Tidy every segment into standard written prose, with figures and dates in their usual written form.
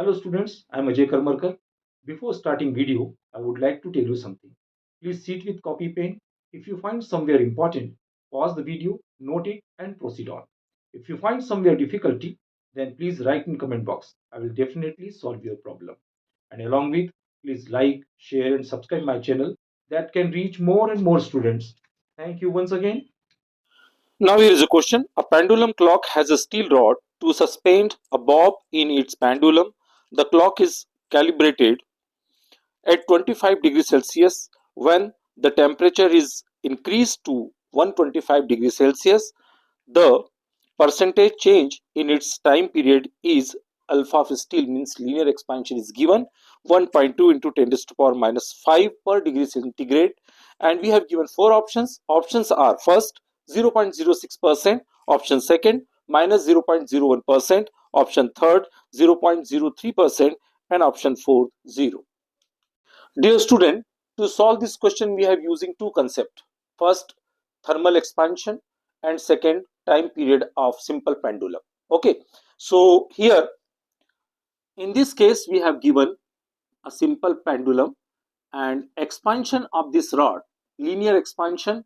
Hello students, I am Ajay Karmarkar. Before starting video, I would like to tell you something. Please sit with copy pen. If you find somewhere important, pause the video, note it and proceed on. If you find somewhere difficulty, then please write in comment box. I will definitely solve your problem. And along with, please like, share and subscribe my channel that can reach more and more students. Thank you once again. Now here is a question. A pendulum clock has a steel rod to suspend a bob in its pendulum. The clock is calibrated at 25 degrees Celsius. When the temperature is increased to 125 degrees Celsius, the percentage change in its time period is alpha of steel, means linear expansion is given 1.2 into 10 to the power minus 5 per degree centigrade, and we have given four options. Options are: first 0.06%, option second minus 0.01%, option third 0.03%, and option fourth 0. Dear student, to solve this question we have using two concepts. First, thermal expansion, and second, time period of simple pendulum. Okay, so here in this case we have given a simple pendulum and expansion of this rod, linear expansion.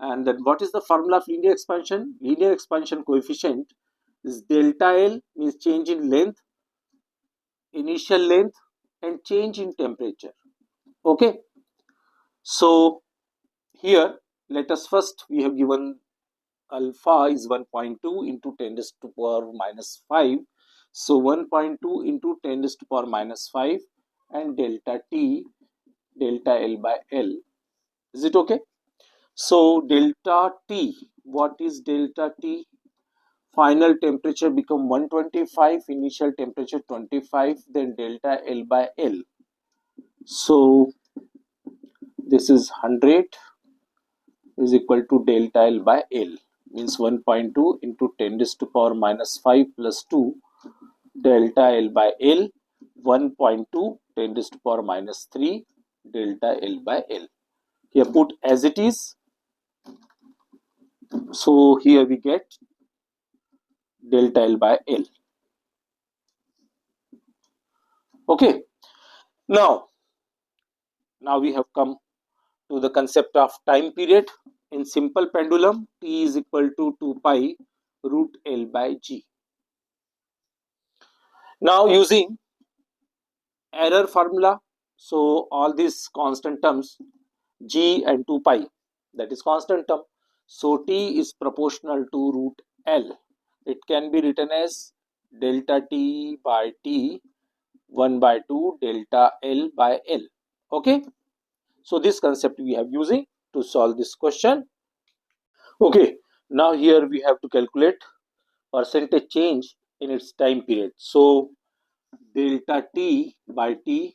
And then what is the formula of linear expansion? Linear expansion coefficient is delta L, means change in length, initial length, and change in temperature. Okay, so here let us first, we have given alpha is 1.2 into 10 to the power minus 5. So 1.2 into 10 to the power minus 5, and delta T, delta L by L. Is it okay? So delta T, what is delta T? Final temperature become 125, initial temperature 25, then delta L by L. So this is 100 is equal to delta L by L, means 1.2 into 10 to the power minus 5 plus 2 delta L by L, 1.2 10 to the power minus 3 delta L by L. Here put as it is. So here we get delta L by L. Okay, now we have come to the concept of time period. In simple pendulum, T is equal to 2 pi root L by G. Now using error formula, so all these constant terms G and 2 pi, that is constant term, so T is proportional to root L. It can be written as delta T by T 1 by 2 delta L by L. Okay, so this concept we have using to solve this question. Okay, now here we have to calculate percentage change in its time period. So delta T by T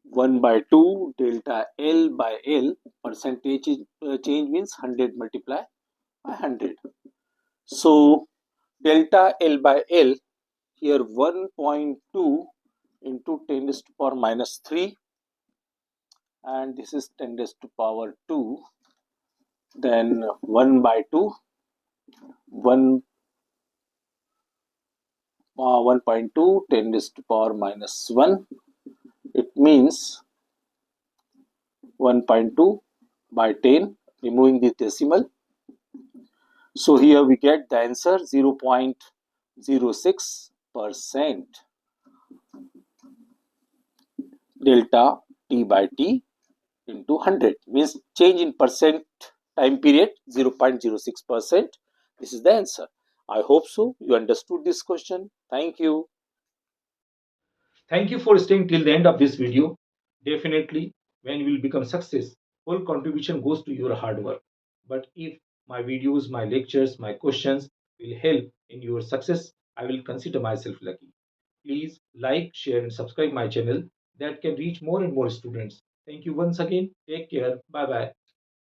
1 by 2 delta L by L, percentage change means 100 multiply by 100. So delta L by L, here 1.2 into 10 to the power minus 3, and this is 10 to the power 2, then 1 by 2 1 1.2 10 to the power minus 1, it means 1.2 by 10, removing the decimal. So here we get the answer 0.06% delta T by T into 100, means change in percent time period 0.06%. This is the answer. I hope so you understood this question. Thank you. Thank you for staying till the end of this video. Definitely, when you will become success, whole contribution goes to your hard work. But if my videos, my lectures, my questions will help in your success, I will consider myself lucky. Please like, share and subscribe my channel that can reach more and more students. Thank you once again. Take care. Bye bye.